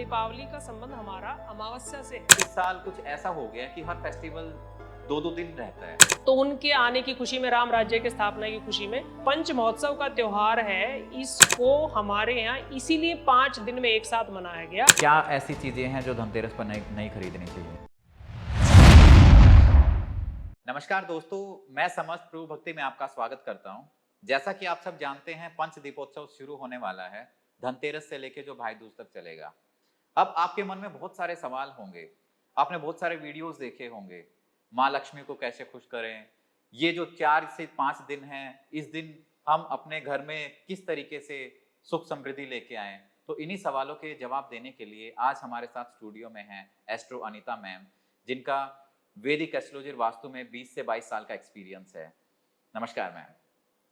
दीपावली का संबंध हमारा अमावस्या से है। इस साल कुछ ऐसा हो गया कि हर फेस्टिवल दो दो दिन रहता है। तो उनके आने की खुशी में, राम राज्य की स्थापना की खुशी में पंच महोत्सव का त्योहार है, इसको हमारे यहाँ इसीलिए 5 दिन में एक साथ मनाया गया। क्या ऐसी चीजें हैं जो धनतेरस पर नहीं खरीदनी चाहिए? नमस्कार दोस्तों, मैं समस्त प्रभु भक्ति में आपका स्वागत करता हूं। जैसा कि आप सब जानते हैं, पंच दीपोत्सव शुरू होने वाला है। धनतेरस से लेके जो भाई दूज तक चलेगा। अब आपके मन में बहुत सारे सवाल होंगे, आपने बहुत सारे वीडियोस देखे होंगे, माँ लक्ष्मी को कैसे खुश करें, ये जो 4 से 5 दिन हैं, इस दिन हम अपने घर में किस तरीके से सुख समृद्धि लेके आएं। तो इन्हीं सवालों के जवाब देने के लिए आज हमारे साथ स्टूडियो में हैं एस्ट्रो अनीता मैम, जिनका वैदिक एस्ट्रोलॉजी वास्तु में 20 से 22 साल का एक्सपीरियंस है। नमस्कार मैम।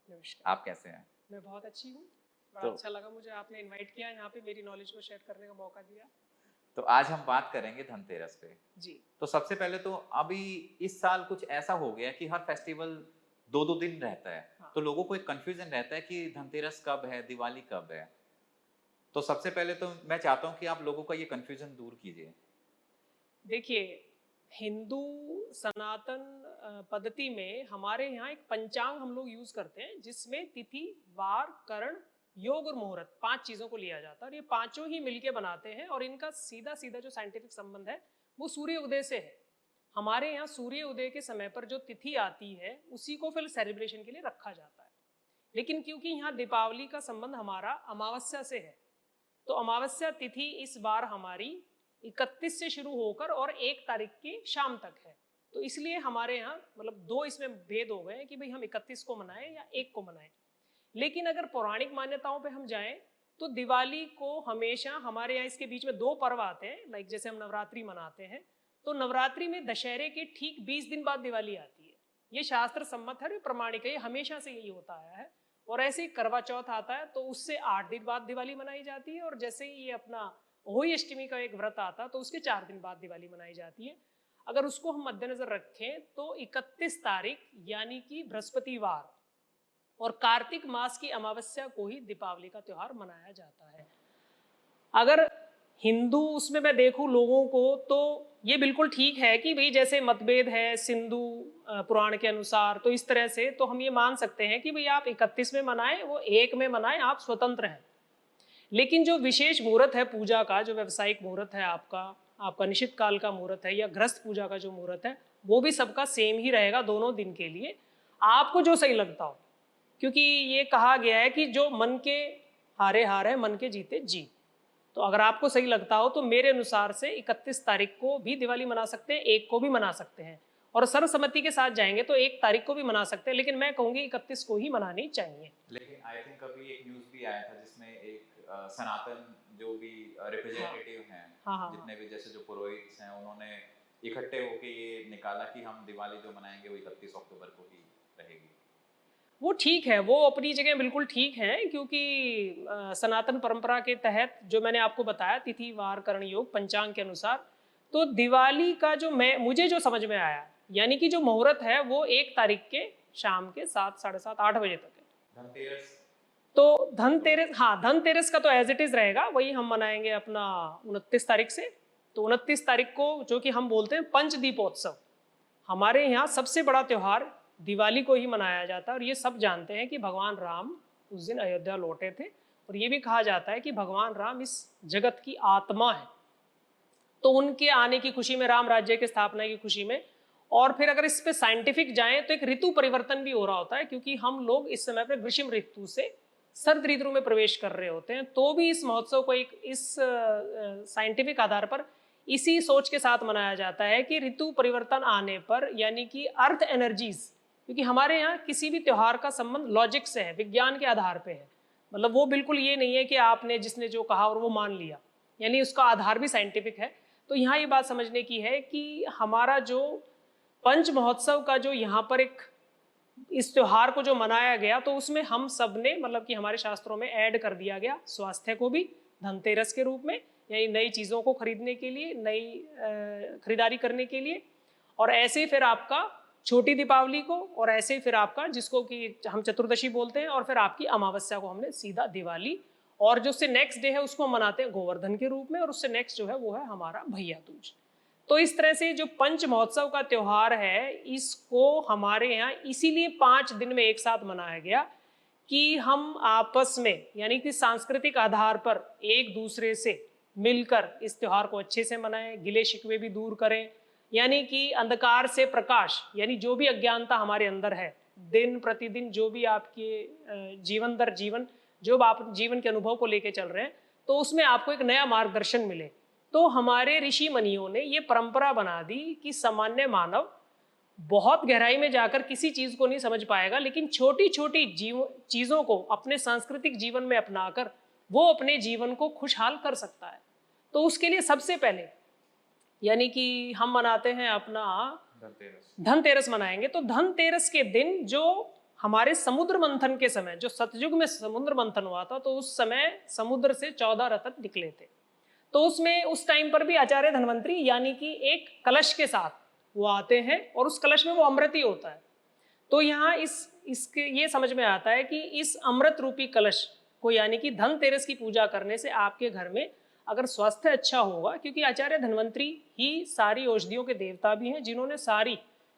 नमस्कार। आप कैसे हैं? मैं बहुत अच्छी हूँ। बड़ा तो अच्छा लगा मुझे, आपने इनवाइट किया, यहाँ पे मेरी नॉलेज को शेयर करने का मौका दिया। तो आज हम बात करेंगे धनतेरस पे। जी। तो सबसे पहले तो अभी इस साल कुछ ऐसा हो गया कि हर फेस्टिवल दो दो दिन रहता है। हाँ। तो लोगों को एक कंफ्यूजन रहता है कि धनतेरस कब है, दिवाली कब है। तो सबसे पहले तो मैं चाहता हूँ कि आप लोगों का ये कंफ्यूजन दूर कीजिए। देखिए, हिंदू सनातन पद्धति में हमारे यहाँ एक पंचांग हम लोग यूज करते हैं, जिसमें तिथि, वार, करण, योग और मुहूर्त 5 चीजों को लिया जाता है और ये पांचों ही मिलके बनाते हैं। और इनका सीधा सीधा जो साइंटिफिक संबंध है वो सूर्य उदय से है। हमारे यहाँ सूर्य उदय के समय पर जो तिथि आती है उसी को फिर सेलिब्रेशन के लिए रखा जाता है। लेकिन क्योंकि यहाँ दीपावली का संबंध हमारा अमावस्या से है, तो अमावस्या तिथि इस बार हमारी 31 से शुरू होकर और 1 तारीख की शाम तक है। तो इसलिए हमारे यहाँ मतलब 2 इसमें भेद हो गए हैं कि भाई हम 31 को मनाएं या 1 को मनाएं। लेकिन अगर पौराणिक मान्यताओं पे हम जाएं तो दिवाली को हमेशा हमारे यहाँ इसके बीच में 2 पर्व आते हैं। लाइक जैसे हम नवरात्रि मनाते हैं, तो नवरात्रि में दशहरे के ठीक 20 दिन बाद दिवाली आती है। ये शास्त्र सम्मत है, प्रमाणिक है, ये हमेशा से यही होता आया है। और ऐसे ही करवा चौथ आता है तो उससे 8 दिन बाद दिवाली मनाई जाती है। और जैसे ही ये अपना होली अष्टमी का एक व्रत आता है तो उसके 4 दिन बाद दिवाली मनाई जाती है। अगर उसको हम मद्देनजर रखें तो 31 तारीख यानी कि बृहस्पतिवार और कार्तिक मास की अमावस्या को ही दीपावली का त्योहार मनाया जाता है। अगर हिंदू उसमें मैं देखूं लोगों को, तो ये बिल्कुल ठीक है कि भाई जैसे मतभेद है सिंधु पुराण के अनुसार, तो इस तरह से तो हम ये मान सकते हैं कि भाई आप 31 में मनाएं, वो 1 में मनाएं, आप स्वतंत्र हैं। लेकिन जो विशेष मुहूर्त है पूजा का, जो व्यावसायिक मुहूर्त है आपका निश्चित काल का मुहूर्त है या गृहस्थ पूजा का जो मुहूर्त है, वो भी सबका सेम ही रहेगा दोनों दिन के लिए, आपको जो सही लगता हो। क्योंकि ये कहा गया है कि जो मन के हारे हार है, मन के जीते जीत। तो अगर आपको सही लगता हो तो मेरे अनुसार से 31 तारीख को भी दिवाली मना सकते हैं, 1 को भी मना सकते हैं, और सर्वसम्मति के साथ जाएंगे तो 1 तारीख को भी मना सकते हैं। लेकिन मैं कहूँगी 31 को ही मनानी चाहिए। लेकिन आई थिंक अभी एक न्यूज़ भी आया था जिसमें एक सनातन जो भी रिप्रेजेंटेटिव हैं, हाँ। जितने भी जैसे जो पुरोहित हैं, उन्होंने इकट्ठे होकर ये निकाला कि हम दिवाली जो मनाएंगे वो 31 अक्टूबर को ही रहेगी। वो ठीक है, वो अपनी जगह बिल्कुल ठीक है, क्योंकि सनातन परंपरा के तहत जो मैंने आपको बताया तिथि, वार, करण, योग पंचांग के अनुसार, तो दिवाली का जो मुझे जो समझ में आया, यानी कि जो मुहूर्त है वो 1 तारीख के शाम के 7, साढ़े 7, 8 बजे तक है। धनतेरस तो धनतेरस, हाँ धनतेरस का तो एज इट इज रहेगा, वही हम मनाएंगे अपना 29 तारीख से। तो 29 तारीख को जो कि हम बोलते हैं पंच दीपोत्सव, हमारे यहाँ सबसे बड़ा त्योहार दिवाली को ही मनाया जाता है। और ये सब जानते हैं कि भगवान राम उस दिन अयोध्या लौटे थे, और ये भी कहा जाता है कि भगवान राम इस जगत की आत्मा है। तो उनके आने की खुशी में, राम राज्य की स्थापना की खुशी में, और फिर अगर इस पे साइंटिफिक जाएं तो एक ऋतु परिवर्तन भी हो रहा होता है, क्योंकि हम लोग इस समय पे ग्रीष्म ऋतु से शरद ऋतु में प्रवेश कर रहे होते हैं। तो भी इस महोत्सव को एक इस साइंटिफिक आधार पर इसी सोच के साथ मनाया जाता है कि ऋतु परिवर्तन आने पर, यानी कि अर्थ एनर्जीज, क्योंकि हमारे यहाँ किसी भी त्योहार का संबंध लॉजिक से है, विज्ञान के आधार पे है। मतलब वो बिल्कुल ये नहीं है कि आपने जिसने जो कहा और वो मान लिया, यानी उसका आधार भी साइंटिफिक है। तो यहाँ ये बात समझने की है कि हमारा जो पंच महोत्सव का जो यहाँ पर एक इस त्योहार को जो मनाया गया, तो उसमें हम सब ने मतलब कि हमारे शास्त्रों में ऐड कर दिया गया स्वास्थ्य को भी धनतेरस के रूप में, यानी नई चीज़ों को खरीदने के लिए, नई खरीदारी करने के लिए। और ऐसे फिर आपका छोटी दीपावली को, और ऐसे फिर आपका जिसको कि हम चतुर्दशी बोलते हैं, और फिर आपकी अमावस्या को हमने सीधा दिवाली और जो उससे नेक्स्ट डे है उसको हम मनाते हैं गोवर्धन के रूप में, और उससे नेक्स्ट जो है वो है हमारा भैया दूज। तो इस तरह से जो पंच महोत्सव का त्योहार है, इसको हमारे यहाँ इसीलिए 5 दिन में एक साथ मनाया गया कि हम आपस में यानी कि सांस्कृतिक आधार पर एक दूसरे से मिलकर इस त्योहार को अच्छे से मनाएं, गिले शिकवे भी दूर करें, यानी कि अंधकार से प्रकाश, यानी जो भी अज्ञानता हमारे अंदर है, दिन प्रतिदिन जो भी आपके जीवन दर जीवन जो आप जीवन के अनुभव को लेके चल रहे हैं, तो उसमें आपको एक नया मार्गदर्शन मिले। तो हमारे ऋषि मुनियों ने ये परंपरा बना दी कि सामान्य मानव बहुत गहराई में जाकर किसी चीज को नहीं समझ पाएगा, लेकिन छोटी छोटी चीजों को अपने सांस्कृतिक जीवन में अपनाकर वो अपने जीवन को खुशहाल कर सकता है। तो उसके लिए सबसे पहले यानी कि हम मनाते हैं अपना धनतेरस मनाएंगे। तो धनतेरस के दिन जो हमारे समुद्र मंथन के समय, जो सतयुग में समुद्र मंथन हुआ था, तो उस समय समुद्र से 14 रत्न निकले थे। तो उसमें उस टाइम पर भी आचार्य धन्वंतरी यानी कि एक कलश के साथ वो आते हैं और उस कलश में वो अमृत ही होता है। तो यहाँ इसके ये समझ में आता है कि इस अमृत रूपी कलश को यानी कि धनतेरस की पूजा करने से आपके घर में अगर स्वास्थ्य अच्छा होगा, क्योंकि आचार्य धन्वंतरी ही सारी औषधियों के देवता भी हैं, जिन्होंने सारी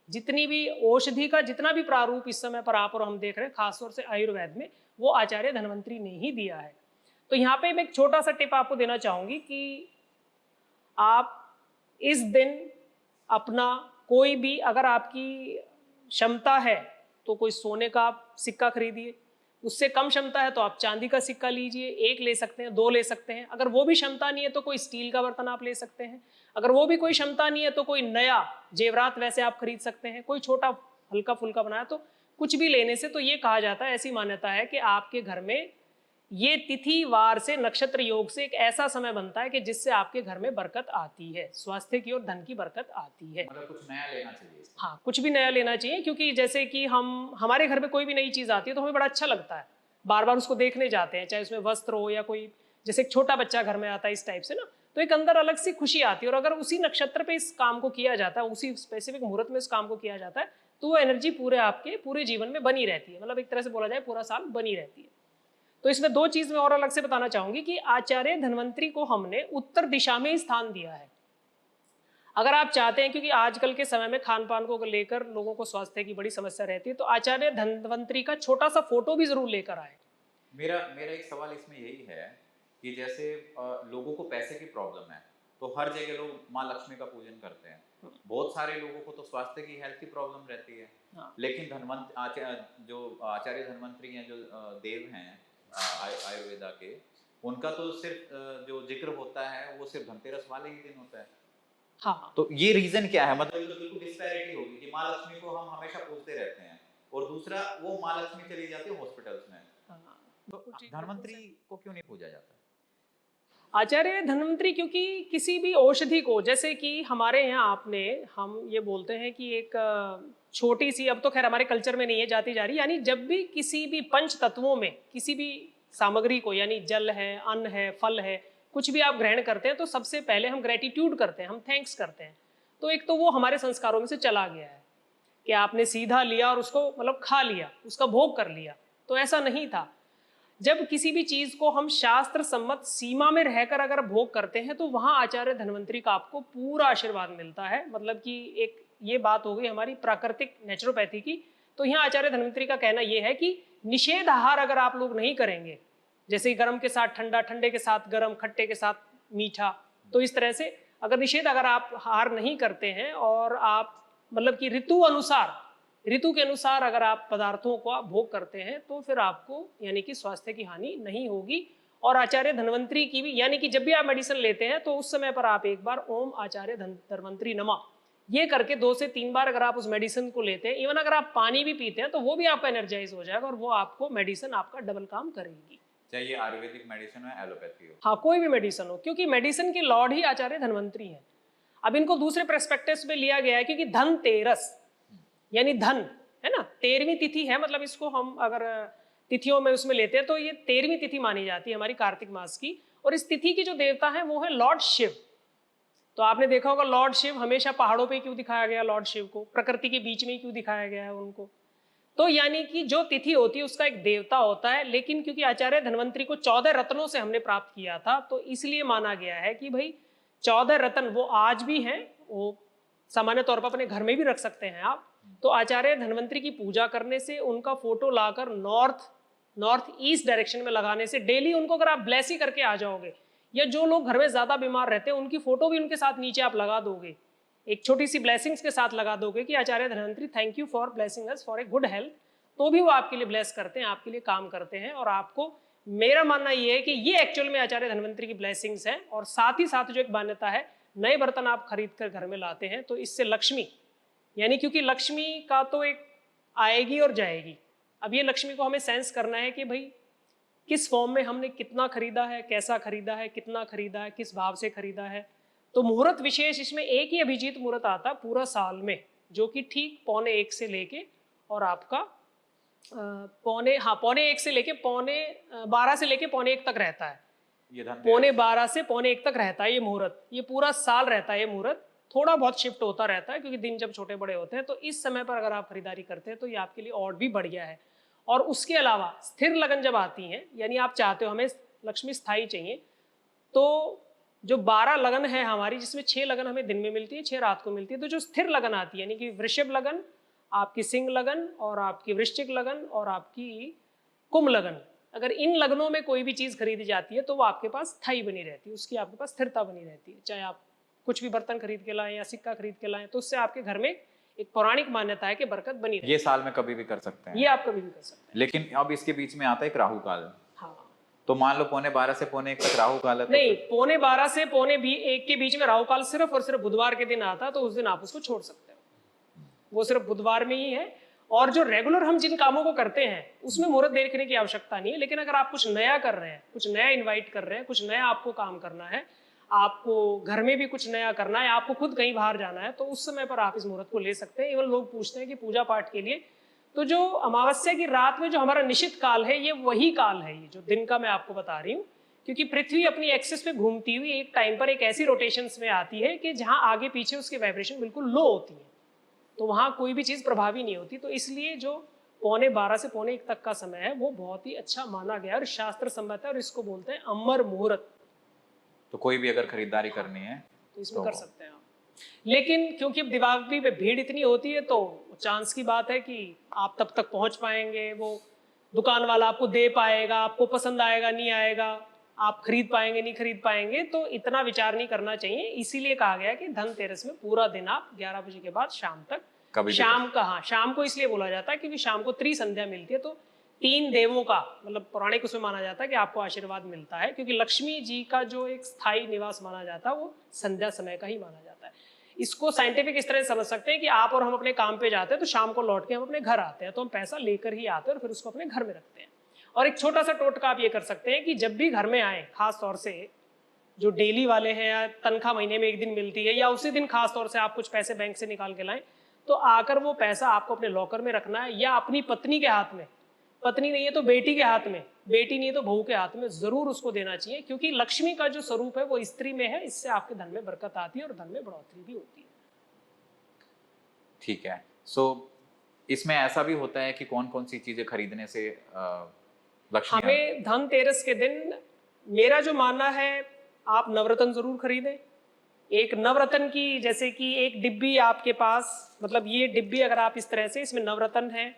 जितनी भी औषधि का जितना भी प्रारूप इस समय पर आप और हम देख रहे हैं, खासतौर से आयुर्वेद में, वो आचार्य धन्वंतरी ने ही दिया है। तो यहाँ पे मैं एक छोटा सा टिप आपको देना चाहूंगी कि आप इस दिन अपना कोई भी, अगर आपकी क्षमता है तो कोई सोने का आप सिक्का खरीदिए, उससे कम क्षमता है तो आप चांदी का सिक्का लीजिए, 1 ले सकते हैं, 2 ले सकते हैं। अगर वो भी क्षमता नहीं है तो कोई स्टील का बर्तन आप ले सकते हैं। अगर वो भी कोई क्षमता नहीं है तो कोई नया जेवरात वैसे आप खरीद सकते हैं, कोई छोटा हल्का फुल्का बनाया। तो कुछ भी लेने से तो ये कहा जाता है, ऐसी मान्यता है कि आपके घर में ये तिथि वार से नक्षत्र योग से एक ऐसा समय बनता है कि जिससे आपके घर में बरकत आती है, स्वास्थ्य की और धन की बरकत आती है। मतलब कुछ नया लेना चाहिए। हाँ, कुछ भी नया लेना चाहिए, क्योंकि जैसे कि हमारे घर में कोई भी नई चीज आती है तो हमें बड़ा अच्छा लगता है, बार बार उसको देखने जाते हैं, चाहे उसमें वस्त्र हो या कोई, जैसे एक छोटा बच्चा घर में आता है इस टाइप से ना, तो एक अंदर अलग सी खुशी आती है। और अगर उसी नक्षत्र पे इस काम को किया जाता है, उसी स्पेसिफिक मुहूर्त में इस काम को किया जाता है, तो वो एनर्जी पूरे आपके पूरे जीवन में बनी रहती है, मतलब एक तरह से बोला जाए पूरा साल बनी रहती है। तो इसमें 2 चीज मैं और अलग से बताना चाहूंगी कि आचार्य धन्वंतरी को हमने उत्तर दिशा में ही स्थान दिया है। अगर आप चाहते हैं, क्योंकि आजकल के समय में खान पान को लेकर लोगों को स्वास्थ्य की बड़ी समस्या रहती है, तो आचार्य धन्वंतरी का छोटा सा फोटो भी जरूर लेकर आए। मेरा एक सवाल इसमें यही है कि जैसे लोगों को पैसे की प्रॉब्लम है, तो हर जगह लोग माँ लक्ष्मी का पूजन करते हैं। बहुत सारे लोगों को तो स्वास्थ्य की, हेल्थ की प्रॉब्लम रहती है। हाँ। लेकिन जो आचार्य धन्वंतरी हैं, जो देव हैं आयुर्वेदा के, उनका तो सिर्फ जो जिक्र होता है वो सिर्फ धनतेरस वाले ही दिन होता है। हाँ, तो ये रीजन क्या है? मतलब तो बिल्कुल डिस्पैरिटी होगी कि माँ लक्ष्मी को हम हमेशा पूजते रहते हैं और दूसरा वो माँ लक्ष्मी चली जाती है हॉस्पिटल्स में, तो धन्वंतरी को क्यों नहीं पूजा जाता? आचार्य धन्वंतरी क्योंकि किसी भी औषधि को, जैसे कि हमारे यहाँ हम ये बोलते हैं कि एक छोटी सी, अब तो खैर हमारे कल्चर में नहीं है, जाती जा रही, यानी जब भी किसी भी पंच तत्वों में किसी भी सामग्री को, यानी जल है, अन्न है, फल है, कुछ भी आप ग्रहण करते हैं तो सबसे पहले हम ग्रेटिट्यूड करते हैं, हम थैंक्स करते हैं। तो एक तो वो हमारे संस्कारों में से चला गया है कि आपने सीधा लिया और उसको मतलब खा लिया, उसका भोग कर लिया, तो ऐसा नहीं था। जब किसी भी चीज को हम शास्त्र सम्मत सीमा में रहकर अगर भोग करते हैं तो वहां आचार्य धन्वंतरी का आपको पूरा आशीर्वाद मिलता है। मतलब कि एक ये बात हो गई हमारी प्राकृतिक नेचुरोपैथी की। तो यहाँ आचार्य धन्वंतरी का कहना यह है कि निषेध आहार अगर आप लोग नहीं करेंगे, जैसे गर्म के साथ ठंडा, ठंडे के साथ गर्म, खट्टे के साथ मीठा, तो इस तरह से अगर आप आहार नहीं करते हैं और आप मतलब कि ऋतु के अनुसार अगर आप पदार्थों को भोग करते हैं तो फिर आपको यानी कि स्वास्थ्य की हानि नहीं होगी। और आचार्य धन्वंतरी की भी, यानी कि जब भी आप मेडिसिन लेते हैं तो उस समय पर आप एक बार ओम आचार्य धन्वंतरी नमः ये करके 2 से 3 बार अगर आप उस मेडिसिन को लेते हैं, इवन अगर आप पानी भी पीते हैं तो वो भी आपका एनर्जाइज हो जाएगा और वो आपको मेडिसिन आपका डबल काम करेगी, चाहे ये आयुर्वेदिक मेडिसिन हो, एलोपैथी हो। हाँ, कोई भी मेडिसिन हो, क्योंकि मेडिसिन के लॉर्ड ही आचार्य धन्वंतरी हैं। अब इनको दूसरे पर्सपेक्टिव में लिया गया है क्योंकि धनतेरस यानी धन है ना, 13वीं तिथि है, मतलब इसको हम अगर तिथियों में उसमें लेते हैं तो ये 13वीं तिथि मानी जाती है हमारी कार्तिक मास की। और इस तिथि की जो देवता है वो है लॉर्ड शिव। तो आपने देखा होगा लॉर्ड शिव हमेशा पहाड़ों पे क्यों दिखाया गया, लॉर्ड शिव को प्रकृति के बीच में ही क्यों दिखाया गया है उनको, तो यानी कि जो तिथि होती है उसका एक देवता होता है, लेकिन क्योंकि आचार्य धन्वंतरी को 14 रत्नों से हमने प्राप्त किया था, तो इसलिए माना गया है कि भाई 14 रत्न वो आज भी हैं, वो सामान्य तौर पर अपने घर में भी रख सकते हैं आप। तो आचार्य धन्वंतरी की पूजा करने से, उनका फोटो लाकर नॉर्थ ईस्ट डायरेक्शन में लगाने से, डेली उनको अगर आप ब्लेस ही करके आ जाओगे, या जो लोग घर में ज्यादा बीमार रहते हैं उनकी फोटो भी उनके साथ नीचे आप लगा दोगे, एक छोटी सी ब्लेसिंग्स के साथ लगा दोगे कि Acharya Dhanvantari thank you for blessing us for a good health, तो भी वो आपके लिए ब्लेस करते हैं, आपके लिए काम करते हैं। और आपको, मेरा मानना ये है कि ये एक्चुअल में आचार्य धन्वंतरी की ब्लेसिंग्स हैं। और साथ ही साथ जो एक मान्यता है, नए बर्तन आप खरीद कर घर में लाते हैं तो इससे लक्ष्मी, यानी क्योंकि लक्ष्मी का तो एक आएगी और जाएगी, अब ये लक्ष्मी को हमें सेंस करना है कि भाई किस फॉर्म में हमने कितना खरीदा है, कैसा खरीदा है, कितना खरीदा है, किस भाव से खरीदा है। तो मुहूर्त विशेष इसमें एक ही अभिजीत मुहूर्त आता है पूरा साल में, जो कि ठीक 1:45 से लेके और आपका 1:45 से लेके 12 से लेके 1:45 तक रहता है। ये 12:45 से 1:45 तक रहता है ये मुहूर्त, ये पूरा साल रहता है ये मुहूर्त। थोड़ा बहुत शिफ्ट होता रहता है क्योंकि दिन जब छोटे बड़े होते हैं, तो इस समय पर अगर आप खरीदारी करते हैं तो ये आपके लिए और भी बढ़िया है। और उसके अलावा स्थिर लगन जब आती हैं, यानी आप चाहते हो हमें लक्ष्मी स्थायी चाहिए, तो जो 12 लगन है हमारी, जिसमें 6 लगन हमें दिन में मिलती है, 6 रात को मिलती है, तो जो स्थिर लगन आती है, यानी कि वृषभ लगन, आपकी सिंह लगन और आपकी वृश्चिक लगन और आपकी कुंभ लगन, अगर इन लगनों में कोई भी चीज खरीदी जाती है तो वो आपके पास स्थायी बनी रहती है, उसकी आपके पास स्थिरता बनी रहती है। चाहे आप कुछ भी बर्तन खरीद के लाएं या सिक्का खरीद के लाएं, तो उससे आपके घर में एक पौराणिक मान्यता है कि बरकत बनी रहती है। ये साल में कभी भी कर सकते हैं, ये आप कभी भी कर सकते हैं। लेकिन अब इसके बीच में आता है एक राहु काल। हाँ, तो मान लो 12:45 से 1:45 तक राहु काल है, तो नहीं, 12:45 से 1:45 के बीच में राहु काल सिर्फ और सिर्फ बुधवार के दिन आता है, तो उस दिन आप उसको छोड़ सकते हो, वो सिर्फ बुधवार में ही है। और जो रेगुलर हम जिन कामों को करते हैं उसमें मुहूर्त देखने की आवश्यकता नहीं है, लेकिन अगर आप कुछ नया कर रहे हैं, कुछ नया इन्वाइट कर रहे हैं, कुछ नया आपको काम करना है, आपको घर में भी कुछ नया करना है, आपको खुद कहीं बाहर जाना है, तो उस समय पर आप इस मुहूर्त को ले सकते हैं। इवन लोग पूछते हैं कि पूजा पाठ के लिए, तो जो अमावस्या की रात में जो हमारा निश्चित काल है, ये वही काल है, ये जो दिन का मैं आपको बता रही हूँ, क्योंकि पृथ्वी अपनी एक्सिस पे घूमती हुई एक टाइम पर एक ऐसी रोटेशंस में आती है कि जहां आगे पीछे उसकी वाइब्रेशन बिल्कुल लो होती है, तो वहां कोई भी चीज प्रभावी नहीं होती। तो इसलिए जो 12:45 से 1:45 तक का समय है वो बहुत ही अच्छा माना गया और शास्त्र सम्मत है, और इसको बोलते हैं अमर मुहूर्त। तो कोई भी अगर खरीदारी करनी है तो इसमें कर सकते हैं आप। लेकिन क्योंकि अब दीपावली पे भीड़ इतनी होती है, तो चांस की बात है कि आप तब तक पहुंच पाएंगे, वो दुकान वाला आपको दे पाएगा, आपको पसंद आएगा नहीं आएगा, आप खरीद पाएंगे नहीं खरीद पाएंगे, तो इतना विचार नहीं करना चाहिए। इसीलिए कहा गया कि धनतेरस में पूरा दिन आप 11 बजे के बाद शाम तक, शाम का, हाँ, शाम को इसलिए बोला जाता है क्योंकि शाम को त्रिसंध्या मिलती है, तो 3 देवों का, मतलब पौराणिक उसमें माना जाता है कि आपको आशीर्वाद मिलता है, क्योंकि लक्ष्मी जी का जो एक स्थायी निवास माना जाता है वो संध्या समय का ही माना जाता है। इसको साइंटिफिक इस तरह से समझ सकते हैं कि आप और हम अपने काम पे जाते हैं, तो शाम को लौट के हम अपने घर आते हैं, तो हम पैसा लेकर ही आते हैं और फिर उसको अपने घर में रखते हैं। और एक छोटा सा टोटका आप ये कर सकते हैं कि जब भी घर में आए, खास तौर से जो डेली वाले हैं या तनख्वाह महीने में एक दिन मिलती है, या उसी दिन खास तौर से आप कुछ पैसे बैंक से निकाल के लाएं, तो आकर वो पैसा आपको अपने लॉकर में रखना है, या अपनी पत्नी के हाथ में, पत्नी नहीं है तो बेटी के हाथ में, बेटी नहीं है तो बहू के हाथ में जरूर उसको देना चाहिए, क्योंकि लक्ष्मी का जो स्वरूप है वो स्त्री में है, इससे आपके धन में बरकत आती है और धन में बढ़ोतरी भी होती है। ठीक है। सो इसमें ऐसा भी होता है कि कौन कौन सी चीजें खरीदने से लक्ष्मी, हमें धनतेरस के दिन, मेरा जो मानना है, आप नवरत्न जरूर खरीदें। एक नवरत्न की, जैसे कि एक डिब्बी आपके पास, मतलब ये डिब्बी अगर आप इस तरह से, इसमें नवरत्न है,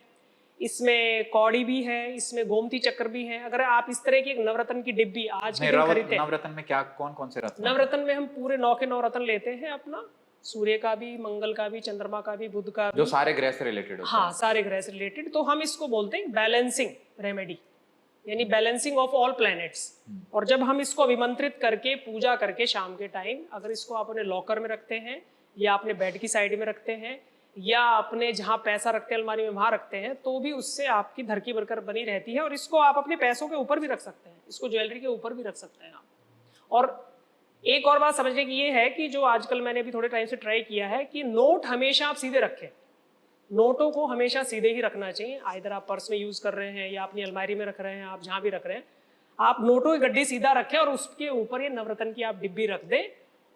इसमें कौड़ी भी है, इसमें गोमती चक्र भी है, अगर आप इस तरह की एक नवरत्न की डिब्बी आज के दिन खरीदते हैं। नवरत्न में क्या, कौन कौन से रत्न? नवरत्न में हम पूरे 9 के 9 रत्न लेते हैं, अपना सूर्य का भी, मंगल का भी, चंद्रमा का भी, बुध का भी, जो सारे ग्रह से रिलेटेड होते हैं। हाँ, सारे ग्रह से रिलेटेड। तो हम इसको बोलते हैं बैलेंसिंग रेमेडी, यानी बैलेंसिंग ऑफ ऑल प्लैनेट्स। और जब हम इसको अभिमंत्रित करके, पूजा करके शाम के टाइम, अगर इसको आप अपने लॉकर में रखते हैं, या अपने बेड की साइड में रखते हैं, या अपने जहाँ पैसा रखते हैं अलमारी में वहाँ रखते हैं, तो भी उससे आपकी धन की बरकत बनी रहती है। और इसको आप अपने पैसों के ऊपर भी रख सकते हैं, इसको ज्वेलरी के ऊपर भी रख सकते हैं आप। और एक और बात समझने की ये है कि जो आजकल मैंने अभी थोड़े टाइम से ट्राई किया है कि नोट हमेशा आप सीधे रखें, नोटों को हमेशा सीधे ही रखना चाहिए। आइदर आप पर्स में यूज कर रहे हैं या अपनी अलमारी में रख रहे हैं, आप जहाँ भी रख रहे हैं, आप नोटों की गड्डी सीधा रखें और उसके ऊपर ये नवरत्न की आप डिब्बी रख दें।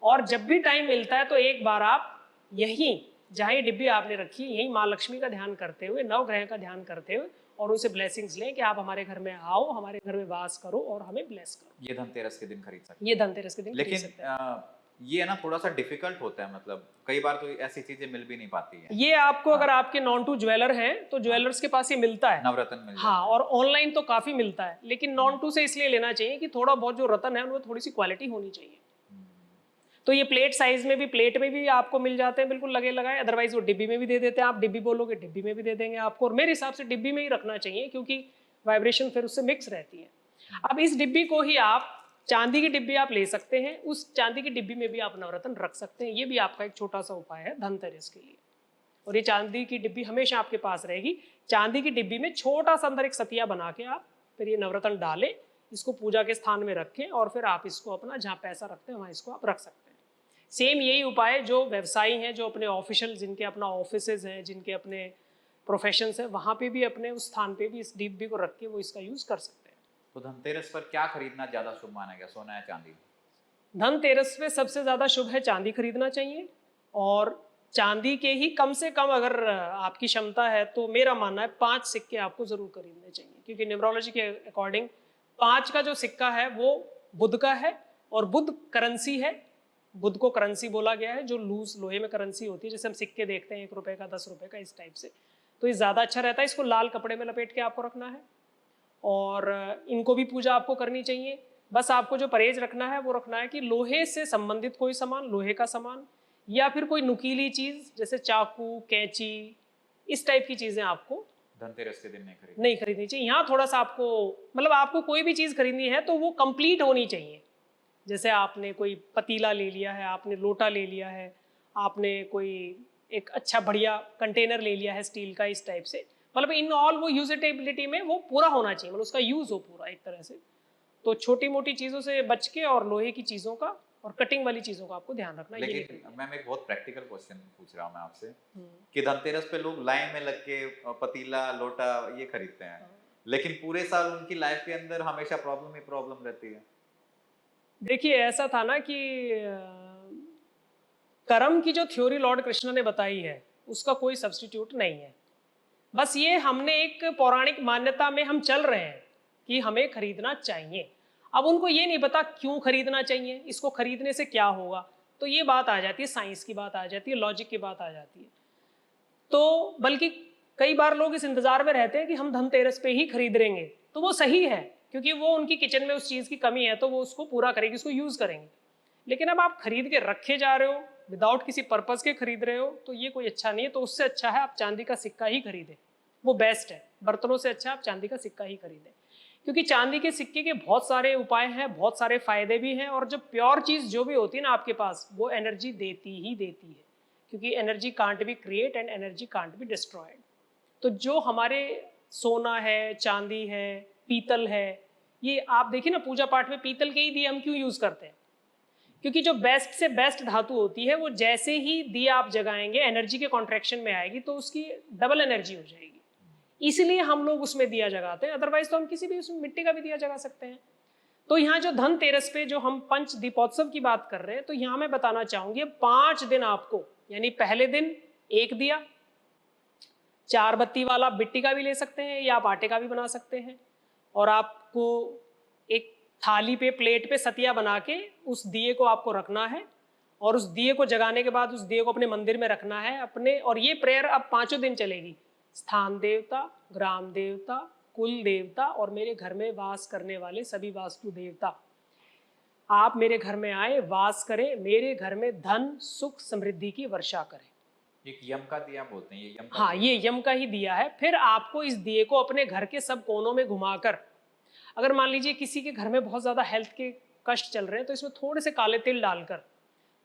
और जब भी टाइम मिलता है तो एक बार आप यहीं जहाँ ये डिब्बी आपने रखी है यही माँ लक्ष्मी का ध्यान करते हुए, नवग्रह का ध्यान करते हुए और उनसे ब्लेसिंग्स लें कि आप हमारे घर में आओ, हमारे घर में वास करो और हमें ब्लेस करो। ये धनतेरस के दिन खरीद सकते हैं। ये धनतेरस के दिन खरीद लेकिन सकते हैं। ये ना थोड़ा सा डिफिकल्ट होता है, मतलब कई बार तो ऐसी चीजें मिल भी नहीं पाती है। ये आपको हाँ। अगर आपके नॉन टू ज्वेलर हैं तो ज्वेलर्स के पास ये मिलता है, नवरत्न मिल हाँ, जाता है। और ऑनलाइन तो काफी मिलता है, लेकिन नॉन टू से इसलिए लेना चाहिए कि थोड़ा बहुत जो रतन है उनमें थोड़ी सी क्वालिटी होनी चाहिए। तो ये प्लेट साइज में भी, प्लेट में भी आपको मिल जाते हैं बिल्कुल लगे लगाए, अदरवाइज वो डिब्बी में भी दे देते हैं। आप डिब्बी बोलोगे डिब्बी में भी दे देंगे आपको, और मेरे हिसाब से डिब्बी में ही रखना चाहिए क्योंकि वाइब्रेशन फिर उससे मिक्स रहती है। अब इस डिब्बी को ही आप, चांदी की डिब्बी आप ले सकते हैं, उस चांदी की डिब्बी में भी आप नवरत्न रख सकते हैं। ये भी आपका एक छोटा सा उपाय है धनतेरस के लिए। और ये चांदी की डिब्बी हमेशा आपके पास रहेगी। चांदी की डिब्बी में छोटा सा अंदर एक सतिया बना के आप फिर ये नवरत्न डालें, इसको पूजा के स्थान में रखें और फिर आप इसको अपना जहाँ पैसा रखते हैं वहाँ इसको आप रख सकते हैं। सेम यही उपाय जो व्यवसायी हैं, जो अपने ऑफिशियल, जिनके अपना ऑफिसेज हैं, जिनके अपने प्रोफेशंस हैं, वहाँ पे भी अपने उस स्थान पे भी इस डिब्बी को रख के वो इसका यूज कर सकते हैं। तो धनतेरस पर क्या खरीदना ज्यादा शुभ माना गया, सोना या चांदी? धनतेरस पे सबसे ज्यादा शुभ है चांदी खरीदना चाहिए, और चांदी के ही कम से कम अगर आपकी क्षमता है तो मेरा मानना है 5 सिक्के आपको जरूर खरीदने चाहिए, क्योंकि न्यूमरोलॉजी के अकॉर्डिंग 5 का जो सिक्का है वो बुध का है, और बुध करेंसी है। बुध को करेंसी बोला गया है, जो लूज लोहे में करेंसी होती है, जैसे हम सिक्के देखते हैं 1 रुपए का, 10 रुपए का, इस टाइप से। तो ये ज़्यादा अच्छा रहता है। इसको लाल कपड़े में लपेट के आपको रखना है, और इनको भी पूजा आपको करनी चाहिए। बस आपको जो परहेज रखना है वो रखना है कि लोहे से संबंधित कोई सामान, लोहे का सामान या फिर कोई नुकीली चीज़ जैसे चाकू, कैंची, इस टाइप की चीज़ें आपको धनतेरस के दिन नहीं खरीदनी चाहिए। यहाँ थोड़ा सा आपको, मतलब आपको कोई भी चीज़ खरीदनी है तो वो कंप्लीट होनी चाहिए। जैसे आपने कोई पतीला ले लिया है, आपने लोटा ले लिया है, आपने कोई एक अच्छा बढ़िया कंटेनर ले लिया है स्टील का, इस टाइप से, मतलब इन ऑल वो यूजेबिलिटी में वो पूरा होना चाहिए, मतलब उसका यूज हो पूरा एक तरह से। तो छोटी मोटी चीज़ों से बच के और लोहे की चीज़ों का और कटिंग वाली चीज़ों का आपको ध्यान रखना है। लेकिन मैम एक बहुत प्रैक्टिकल क्वेश्चन पूछ रहा हूँ मैं आपसे कि धनतेरस पे लोग लाइन में लग के पतीला, लोटा ये खरीदते हैं, लेकिन पूरे साल उनकी लाइफ के अंदर हमेशा प्रॉब्लम ही प्रॉब्लम रहती है। देखिए ऐसा था ना कि कर्म की जो थ्योरी लॉर्ड कृष्ण ने बताई है उसका कोई सब्स्टिट्यूट नहीं है। बस ये हमने एक पौराणिक मान्यता में हम चल रहे हैं कि हमें खरीदना चाहिए। अब उनको ये नहीं पता क्यों खरीदना चाहिए, इसको खरीदने से क्या होगा, तो ये बात आ जाती है, साइंस की बात आ जाती है, लॉजिक की बात आ जाती है। तो बल्कि कई बार लोग इस इंतजार में रहते हैं कि हम धनतेरस पे ही खरीदेंगे, तो वो सही है क्योंकि वो उनकी किचन में उस चीज़ की कमी है तो वो उसको पूरा करेंगे, उसको यूज़ करेंगे। लेकिन अब आप खरीद के रखे जा रहे हो, विदाउट किसी पर्पज़ के खरीद रहे हो, तो ये कोई अच्छा नहीं है। तो उससे अच्छा है आप चांदी का सिक्का ही खरीदें, वो बेस्ट है। बर्तनों से अच्छा आप चांदी का सिक्का ही खरीदें, क्योंकि चांदी के सिक्के के बहुत सारे उपाय हैं, बहुत सारे फायदे भी हैं। और जब प्योर चीज़ जो भी होती है ना आपके पास, वो एनर्जी देती ही देती है, क्योंकि energy can't be create and energy can't be destroyed. तो जो हमारे सोना है, चांदी है, पीतल है, ये आप देखिए ना पूजा पाठ में पीतल के ही दिए हम क्यों यूज़ करते हैं, क्योंकि जो बेस्ट से बेस्ट धातु होती है वो जैसे ही दिया आप जगाएंगे एनर्जी के कॉन्ट्रैक्शन में आएगी तो उसकी डबल एनर्जी हो जाएगी, इसलिए हम लोग उसमें दिया जगाते हैं। अदरवाइज तो हम किसी भी उसमें मिट्टी का भी दिया जगा सकते हैं। तो यहाँ जो धनतेरस पे जो हम पंच दीपोत्सव की बात कर रहे हैं, तो यहाँ मैं बताना चाहूंगी 5 दिन आपको, यानी पहले दिन 1 दिया, 4 बत्ती वाला मिट्टी का भी ले सकते हैं या आप आटे का भी बना सकते हैं, और आपको एक थाली पे, प्लेट पे सतिया बना के उस दिए को आपको रखना है, और उस दिए को जगाने के बाद उस दिए को अपने मंदिर में रखना है अपने। और ये प्रेयर अब 5 दिन चलेगी। स्थान देवता, ग्राम देवता, कुल देवता और मेरे घर में वास करने वाले सभी वास्तु देवता, आप मेरे घर में आए, वास करें, मेरे घर में धन, सुख, समृद्धि की वर्षा करें। एक यम का दिया बोलते हैं, ये यम का हाँ, ये यम का ही दिया है। फिर आपको इस दिए को अपने घर के सब कोनों में घुमाकर, अगर मान लीजिए किसी के घर में बहुत ज़्यादा हेल्थ के कष्ट चल रहे हैं तो इसमें थोड़े से काले तिल डालकर,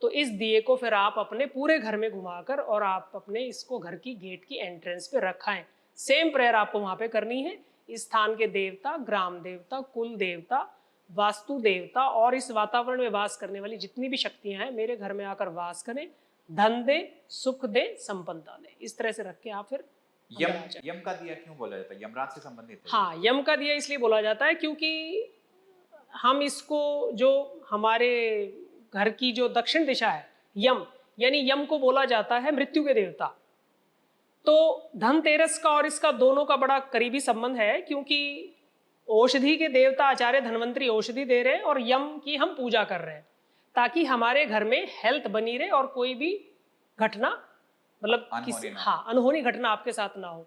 तो इस दिए को फिर आप अपने पूरे घर में घुमाकर और आप अपने इसको घर की गेट की एंट्रेंस पे रखाएं। सेम प्रेयर आपको वहाँ पे करनी है। इस स्थान के देवता, ग्राम देवता, कुल देवता, वास्तु देवता और इस वातावरण में वास करने वाली जितनी भी शक्तियाँ हैं मेरे घर में आकर वास करें, धन दे, सुख दे, संपन्नता दे। इस तरह से रख के आप फिर यम का दिया क्यों बोला जाता है? यमराज से संबंधित है? हाँ, यम का दिया इसलिए बोला जाता है क्योंकि हम इसको, जो हमारे घर की जो दक्षिण दिशा है, यम, यानी यम को बोला जाता है मृत्यु के देवता। तो धनतेरस का और इसका दोनों का बड़ा करीबी संबंध है, क्योंकि औषधि के देवता आचार्य धन्वंतरी औषधि दे रहे हैं और यम की हम पूजा कर रहे हैं, ताकि हमारे घर में हेल्थ बनी रहे और कोई भी घटना, मतलब किसी अनहोनी घटना आपके साथ ना हो।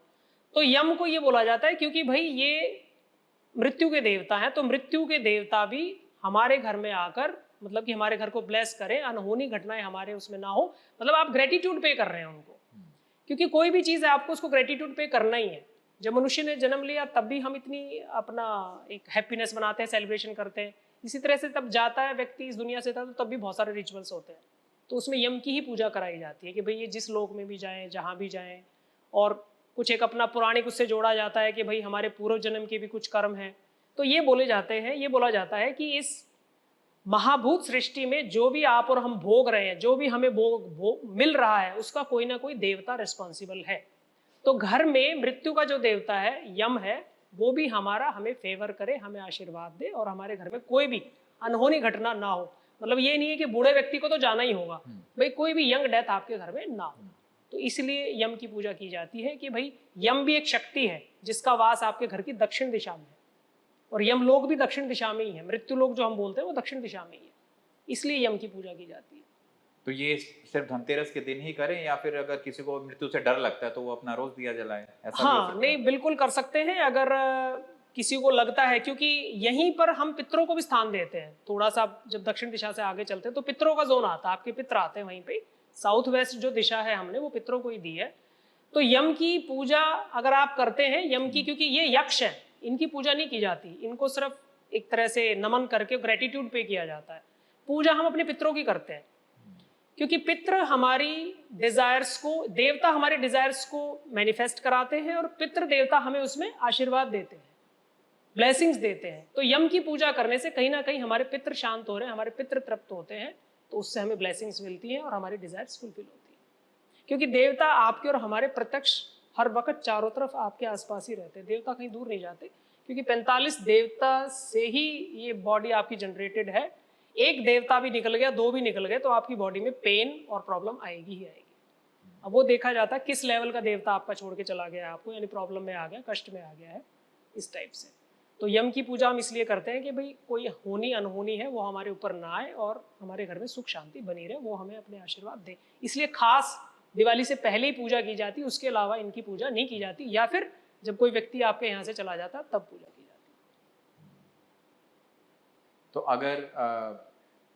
तो यम को ये बोला जाता है क्योंकि भाई ये मृत्यु के देवता हैं, तो मृत्यु के देवता भी हमारे घर में आकर, मतलब कि हमारे घर को ब्लेस करें, अनहोनी घटनाएं हमारे उसमें ना हो। मतलब आप ग्रेटिट्यूड पे कर रहे हैं उनको, क्योंकि कोई भी चीज़ है आपको उसको ग्रेटिट्यूड पे करना ही है। जब मनुष्य ने जन्म लिया तब भी हम इतनी अपना एक हैप्पीनेस मनाते हैं, सेलिब्रेशन करते हैं। इसी तरह से तब जाता है व्यक्ति इस दुनिया से था, तो तब भी बहुत सारे रिचुअल्स होते हैं। तो उसमें यम की ही पूजा कराई जाती है कि भाई ये जिस लोक में भी जाएं, जहाँ भी जाएं, और कुछ एक अपना पौराणिक उससे जोड़ा जाता है कि भाई हमारे पूर्व जन्म के भी कुछ कर्म हैं। तो ये बोले जाते हैं, ये बोला जाता है कि इस महाभूत सृष्टि में जो भी आप और हम भोग रहे हैं, जो भी हमें मिल रहा है, उसका कोई ना कोई देवता रिस्पॉन्सिबल है। तो घर में मृत्यु का जो देवता है, यम है, वो भी हमारा हमें फेवर करे, हमें आशीर्वाद दे और हमारे घर में कोई भी अनहोनी घटना ना हो। मतलब ये नहीं है कि बूढ़े व्यक्ति को तो जाना ही होगा, भाई कोई भी यंग डेथ आपके घर में ना हो। तो इसलिए यम की पूजा की जाती है कि भाई यम भी एक शक्ति है जिसका वास आपके घर की दक्षिण दिशा में है, और यम लोग भी दक्षिण दिशा में ही है। मृत्यु लोग जो हम बोलते हैं वो दक्षिण दिशा में ही है, इसलिए यम की पूजा की जाती है। तो ये सिर्फ धनतेरस के दिन ही करें, या फिर अगर किसी को मृत्यु से डर लगता है तो वो अपना रोज दिया जलाए, ऐसा हाँ, नहीं, बिल्कुल कर सकते हैं अगर किसी को लगता है, क्योंकि यहीं पर हम पितरों को भी स्थान देते हैं। थोड़ा सा जब दक्षिण दिशा से आगे चलते हैं तो पितरों का जोन आता है, आपके पितर आते हैं वहीं पे। साउथ वेस्ट जो दिशा है हमने वो पितरों को ही दी है। तो यम की पूजा अगर आप करते हैं, यम की, क्योंकि ये यक्ष है, इनकी पूजा नहीं की जाती, इनको सिर्फ एक तरह से नमन करके ग्रेटिट्यूड पे किया जाता है। पूजा हम अपने पितरों की करते हैं, क्योंकि पितृ हमारी डिजायर्स को, देवता हमारे डिजायर्स को मैनिफेस्ट कराते हैं, और पितृ देवता हमें उसमें आशीर्वाद देते हैं, ब्लेसिंग्स देते हैं। तो यम की पूजा करने से कहीं ना कहीं हमारे पितृ शांत हो रहे हैं, हमारे पितृ तृप्त होते हैं, तो उससे हमें ब्लेसिंग्स मिलती हैं और हमारी डिजायर्स फुलफिल होती है। क्योंकि देवता आपके और हमारे प्रत्यक्ष हर वक्त चारों तरफ आपके आसपास ही रहते हैं, देवता कहीं दूर नहीं जाते, क्योंकि 45 देवता से ही ये बॉडी आपकी जनरेटेड है। एक देवता भी निकल गया, दो भी निकल गए, तो आपकी बॉडी में पेन और प्रॉब्लम आएगी ही आएगी। अब वो देखा जाता है किस लेवल का देवता आपका छोड़ के चला गया आपको, यानी प्रॉब्लम में आ गया, कष्ट में आ गया है, इस टाइप से। तो यम की पूजा हम इसलिए करते हैं कि भाई कोई होनी अनहोनी है वो हमारे ऊपर ना आए और हमारे घर में सुख शांति बनी रहे, वो हमें अपने आशीर्वाद दे। इसलिए खास दिवाली से पहले ही पूजा की जाती, उसके अलावा इनकी पूजा नहीं की जाती, या फिर जब कोई व्यक्ति आपके यहाँ से चला जाता तब पूजा की जाती। तो अगर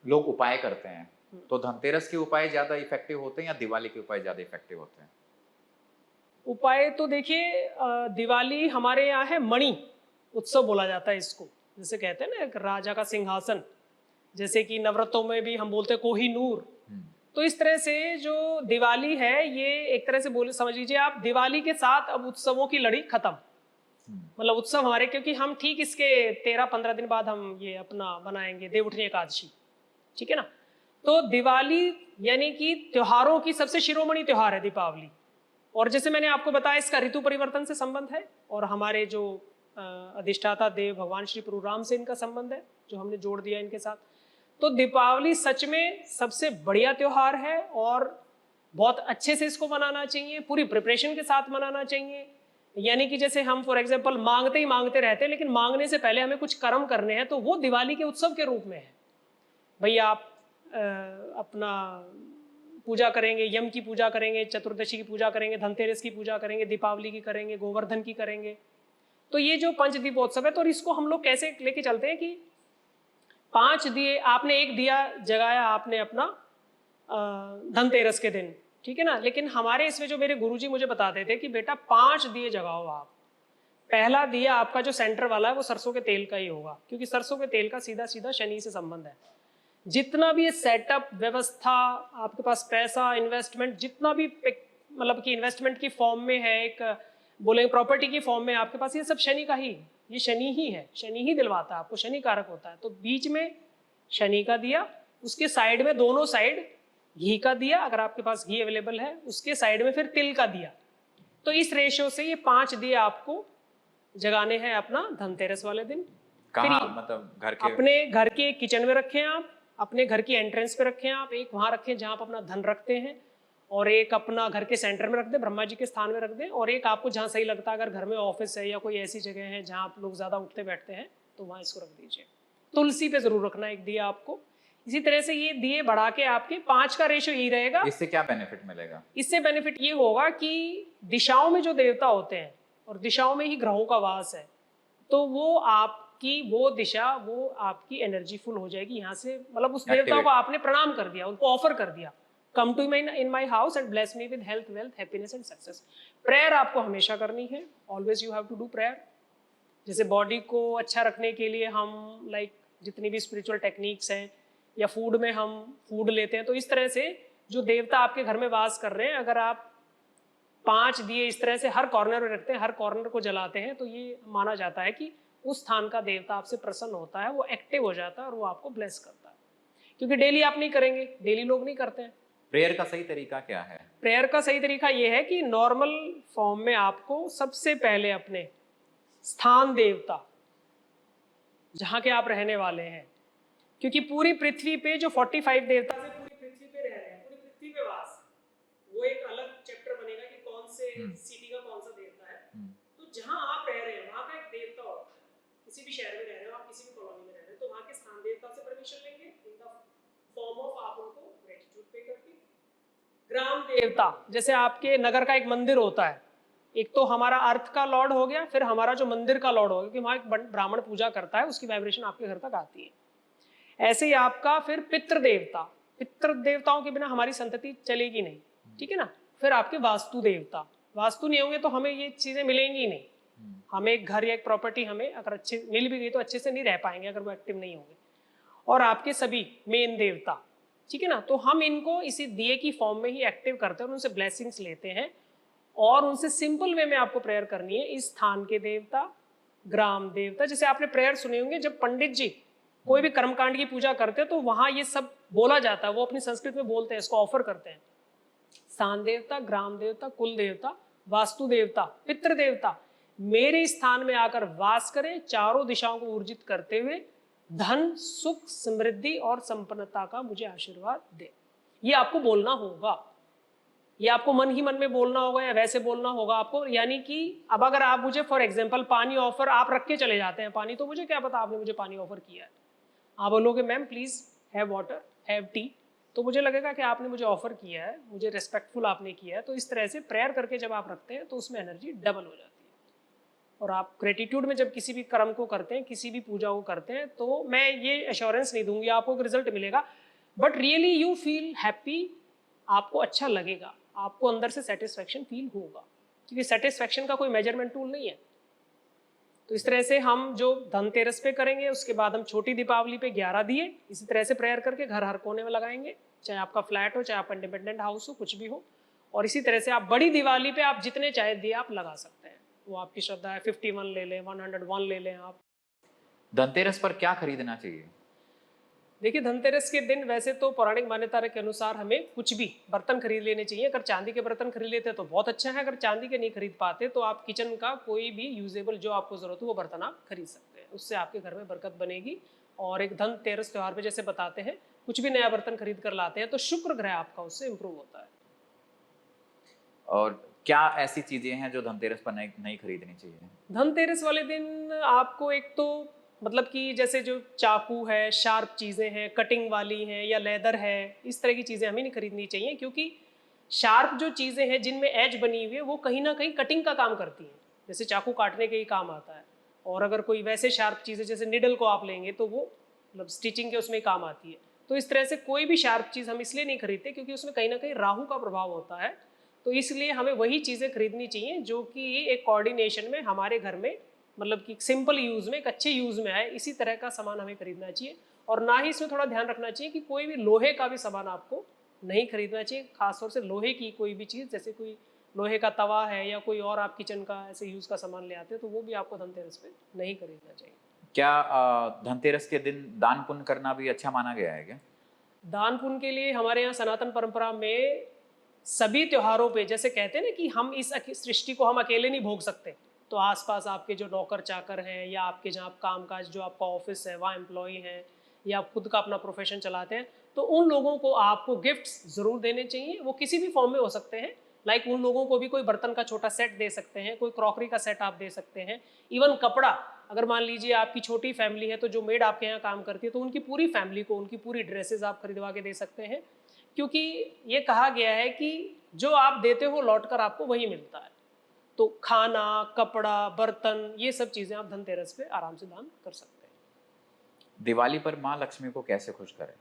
लोग उपाय करते हैं तो धनतेरस के उपाय ज्यादा इफेक्टिव होते हैं या दिवाली के उपाय ज्यादा इफेक्टिव होते हैं? उपाय तो देखिए, दिवाली हमारे यहाँ है मणि उत्सव बोला जाता है इसको, जैसे कहते हैं ना एक राजा का सिंहासन, जैसे कि नवरात्रों में भी हम बोलते हैं कोहिनूर। तो इस तरह से जो दिवाली है ये एक तरह से बोले, समझ लीजिए आप, दिवाली के साथ अब उत्सवों की लड़ी खत्म। मतलब उत्सव हमारे, क्योंकि हम ठीक इसके 13-15 दिन बाद हम ये अपना बनाएंगे देवउठनी एकादशी, ठीक है ना। तो दिवाली यानी कि त्योहारों की सबसे शिरोमणि त्योहार है दीपावली, और जैसे मैंने आपको बताया इसका ऋतु परिवर्तन से संबंध है, और हमारे जो अधिष्ठाता देव भगवान श्री प्रभु राम से इनका संबंध है, जो हमने जोड़ दिया इनके साथ। तो दीपावली सच में सबसे बढ़िया त्योहार है और बहुत अच्छे से इसको मनाना चाहिए, पूरी प्रिपरेशन के साथ मनाना चाहिए। यानी कि जैसे हम फॉर एग्जांपल मांगते ही मांगते रहते हैं, लेकिन मांगने से पहले हमें कुछ कर्म करने हैं, तो वो दिवाली के उत्सव के रूप में है। भैया आप अपना पूजा करेंगे, यम की पूजा करेंगे, चतुर्दशी की पूजा करेंगे, धनतेरस की पूजा करेंगे, दीपावली की करेंगे, गोवर्धन की करेंगे। तो ये जो पंच दीपोत्सव है, तो इसको हम लोग कैसे लेके चलते हैं कि 5 दिए, आपने एक दिया जगाया आपने अपना धनतेरस के दिन, ठीक है ना, लेकिन हमारे इसमें जो मेरे गुरुजी मुझे बताते थे कि बेटा 5 दिए जगाओ आप। पहला दिया आपका जो सेंटर वाला है वो सरसों के तेल का ही होगा, क्योंकि सरसों के तेल का सीधा सीधा शनि से संबंध है। जितना भी ये सेटअप व्यवस्था, आपके पास पैसा, इन्वेस्टमेंट, जितना भी मतलब कि इन्वेस्टमेंट की फॉर्म में है, एक बोलेंगे प्रॉपर्टी की फॉर्म में आपके पास, ये सब शनि का ही, ये शनि ही है, शनि ही दिलवाता है आपको, शनि कारक होता है। तो बीच में शनि का दिया, उसके साइड में दोनों साइड घी का दिया, अगर आपके पास घी अवेलेबल है, उसके साइड में फिर तिल का दिया। तो इस रेशियो से ये 5 दिए आपको जगाने हैं अपना धनतेरस वाले दिन। कहाँ, मतलब घर के? अपने घर के किचन में रखें आप, अपने घर की एंट्रेंस पे रखें आप, एक वहाँ रखें जहाँ आप अपना धन रखते हैं, और एक अपना घर के सेंटर में रख दें, ब्रह्मा जी के स्थान में रख दें, और एक आपको जहाँ सही लगता है, अगर घर में ऑफिस है या कोई ऐसी जगह है जहाँ आप लोग ज़्यादा उठते बैठते हैं तो वहाँ इसको रख दीजिए। तुलसी पे ज़रूर रखना एक दिया आपको। इसी तरह से ये दिए बढ़ा के आपके 5 का रेशो यही रहेगा। इससे क्या बेनिफिट मिलेगा? इससे बेनिफिट ये होगा कि दिशाओं में जो देवता होते हैं और दिशाओं में ही ग्रहों का वास है, तो वो आपकी वो दिशा, वो आपकी एनर्जी फुल हो जाएगी यहाँ से, मतलब उस देवता को आपने प्रणाम कर दिया, उनको ऑफर कर दिया, come to in my house and bless me with health, wealth, happiness and success. Prayer आपको हमेशा करनी है, always you have to do prayer. जैसे बॉडी को अच्छा रखने के लिए हम जितनी भी स्पिरिचुअल टेक्निक्स हैं, या फूड में हम फूड लेते हैं, तो इस तरह से जो देवता आपके घर में वास कर रहे हैं, अगर आप 5 दिए इस तरह से हर कॉर्नर में रखते हैं, हर कॉर्नर को जलाते हैं, तो ये माना जाता है कि उस स्थान का देवता आपसे प्रसन्न होता है, वो एक्टिव हो जाता है और वो आपको ब्लेस करता है। क्योंकि डेली आप नहीं करेंगे, डेली लोग नहीं करते हैं। प्रेयर का सही तरीका क्या है? प्रेयर का सही तरीका ये है कि नॉर्मल फॉर्म में आपको सबसे पहले अपने स्थान देवता, जहां के आप रहने वाले हैं, क्योंकि पूरी पृथ्वी पे जो 45 देवता से पूरी पृथ्वी पे रह रहे हैं, पूरी पृथ्वी पे वास, वो एक अलग चैप्टर बनेगा कि कौन से सिटी का कौन सा देवता है। तो जहां आप रह रहे हैं वहां का एक देवता होता है। किसी भी शहर में रह रहे हो आप, किसी भी कॉलोनी में रह रहे हो, तो वहां के स्थान देवता से परमिशन लेंगे इन द फॉर्म ऑफ आप उनको ग्रेटिट्यूड पे करके। ग्राम देवता, जैसे आपके नगर का एक मंदिर होता है, एक तो हमारा अर्थ का लॉर्ड हो गया, फिर हमारा जो मंदिर का लॉर्ड हो गया, क्योंकि वहां एक ब्राह्मण पूजा करता है, उसकी वाइब्रेशन आपके घर तक आती है। ऐसे ही आपका फिर पितृ देवता, पितृ देवताओं के बिना हमारी संतति चलेगी नहीं, ठीक है ना। फिर आपके वास्तु देवता, वास्तु नहीं होंगे तो हमें ये चीजें मिलेंगी ही नहीं। हमें एक घर या एक प्रॉपर्टी हमें अगर अच्छे मिल भी गई तो अच्छे से नहीं रह पाएंगे अगर वो एक्टिव नहीं होंगे। और आपके सभी मेन देवता, ठीक है ना, तो हम इनको इसी दिए की फॉर्म में ही एक्टिव करते हैं और उनसे ब्लेसिंग्स लेते हैं, और उनसे सिंपल वे में आपको प्रेयर करनी है। इस स्थान के देवता, ग्राम देवता, जैसे आपने प्रेयर सुने होंगे, जब पंडित जी कोई भी कर्मकांड की पूजा करते हैं तो वहां ये सब बोला जाता है, वो अपनी संस्कृत में बोलते हैं, इसको ऑफर करते हैं। स्थान देवता, ग्राम देवता, कुल देवता, वास्तु देवता, पितृ देवता मेरे स्थान में आकर वास करें, चारों दिशाओं को ऊर्जित करते हुए धन, सुख, समृद्धि और संपन्नता का मुझे आशीर्वाद दे। ये आपको बोलना होगा, ये आपको मन ही मन में बोलना होगा या वैसे बोलना होगा आपको। यानी कि अब अगर आप मुझे फॉर एग्जांपल पानी ऑफर आप रख के चले जाते हैं, पानी तो मुझे क्या पता आपने मुझे पानी ऑफर किया है, आप बोलोगे ma'am please have water, have T, तो मुझे लगेगा कि आपने मुझे ऑफर किया है, मुझे रिस्पेक्टफुल आपने किया है। तो इस तरह से प्रेयर करके जब आप रखते हैं तो उसमें एनर्जी डबल हो जाती है। और आप ग्रेटिट्यूड में जब किसी भी कर्म को करते हैं, किसी भी पूजा को करते हैं, तो मैं ये एश्योरेंस नहीं दूंगी आपको कि रिजल्ट मिलेगा, but really you feel happy, आपको अच्छा लगेगा, आपको अंदर से सेटिस्फैक्शन फील होगा, क्योंकि सेटिस्फैक्शन का कोई मेजरमेंट टूल नहीं है। तो इस तरह से हम जो धनतेरस पे करेंगे, उसके बाद हम छोटी दीपावली पे 11 दिए इसी तरह से प्रेयर करके घर हर कोने में लगाएंगे, चाहे आपका फ्लैट हो, चाहे आपका इंडिपेंडेंट हाउस हो, कुछ भी हो। और इसी तरह से आप बड़ी दिवाली पे आप जितने चाहे दिए आप लगा सकते हैं, वो आपकी श्रद्धा है। 51 ले लें, 101 ले लें आप। धनतेरस पर क्या खरीदना चाहिए? देखिए, धनतेरस के दिन वैसे तो पौराणिक मान्यता के अनुसार हमें कुछ भी बर्तन खरीद लेने चाहिए। अगर चांदी के बर्तन खरीद लेते तो बहुत अच्छा है, अगर चांदी के नहीं खरीद पाते तो आप किचन का कोई भी यूजेबल जो आपको जरूरत हो वो बर्तन आप खरीद सकते हैं, उससे आपके घर में बरकत बनेगी। और एक धनतेरस त्यौहार पे जैसे बताते हैं, कुछ भी नया बर्तन खरीद कर लाते हैं तो शुक्र ग्रह आपका उससे इंप्रूव होता है। और क्या ऐसी चीजें हैं जो धनतेरस पर नहीं खरीदनी चाहिए? धनतेरस वाले दिन आपको एक तो मतलब कि जैसे जो चाकू है, शार्प चीज़ें हैं, कटिंग वाली हैं या लेदर है, इस तरह की चीज़ें हमें नहीं खरीदनी चाहिए, क्योंकि शार्प जो चीज़ें हैं जिनमें एज बनी हुई है वो कहीं ना कहीं कटिंग का काम करती हैं, जैसे चाकू काटने के ही काम आता है। और अगर कोई वैसे शार्प चीज़ें जैसे निडल को आप लेंगे तो वो मतलब स्टिचिंग के उसमें काम आती है। तो इस तरह से कोई भी शार्प चीज़ हम इसलिए नहीं खरीदते क्योंकि उसमें कहीं ना कहीं राहु का प्रभाव होता है। तो इसलिए हमें वही चीज़ें खरीदनी चाहिए जो कि एक कोऑर्डिनेशन में हमारे घर में मतलब कि सिंपल यूज़ में, एक अच्छे यूज़ में आए, इसी तरह का सामान हमें खरीदना चाहिए। और ना ही इसमें थोड़ा ध्यान रखना चाहिए कि कोई भी लोहे का भी सामान आपको नहीं खरीदना चाहिए, खासतौर से लोहे की कोई भी चीज़, जैसे कोई लोहे का तवा है या कोई और आप किचन का ऐसे यूज़ का सामान ले आते हैं तो वो भी आपको धनतेरस पे नहीं खरीदना चाहिए। क्या धनतेरस के दिन दान पुण्य करना भी अच्छा माना गया है क्या? दान पुण्य के लिए हमारे यहाँ सनातन परंपरा में सभी त्योहारों पे जैसे कहते हैं ना कि हम इस सृष्टि को हम अकेले नहीं भोग सकते, तो आसपास आपके जो नौकर चाकर हैं या आपके जहाँ आप काम काज जो आपका ऑफिस है वहाँ एम्प्लॉय हैं या आप खुद का अपना प्रोफेशन चलाते हैं, तो उन लोगों को आपको गिफ्ट्स ज़रूर देने चाहिए। वो किसी भी फॉर्म में हो सकते हैं, लाइक उन लोगों को भी कोई बर्तन का छोटा सेट दे सकते हैं, कोई क्रॉकरी का सेट आप दे सकते हैं, इवन कपड़ा। अगर मान लीजिए आपकी छोटी फैमिली है तो जो मेड आपके यहाँ काम करती है तो उनकी पूरी फैमिली को उनकी पूरी ड्रेसेस आप खरीदवा के दे सकते हैं, क्योंकि ये कहा गया है कि जो आप देते हो लौट कर आपको वही मिलता है। तो खाना, कपड़ा, बर्तन, ये सब चीज़ें आप धनतेरस पे आराम से दान कर सकते हैं। दिवाली पर माँ लक्ष्मी को कैसे खुश करें?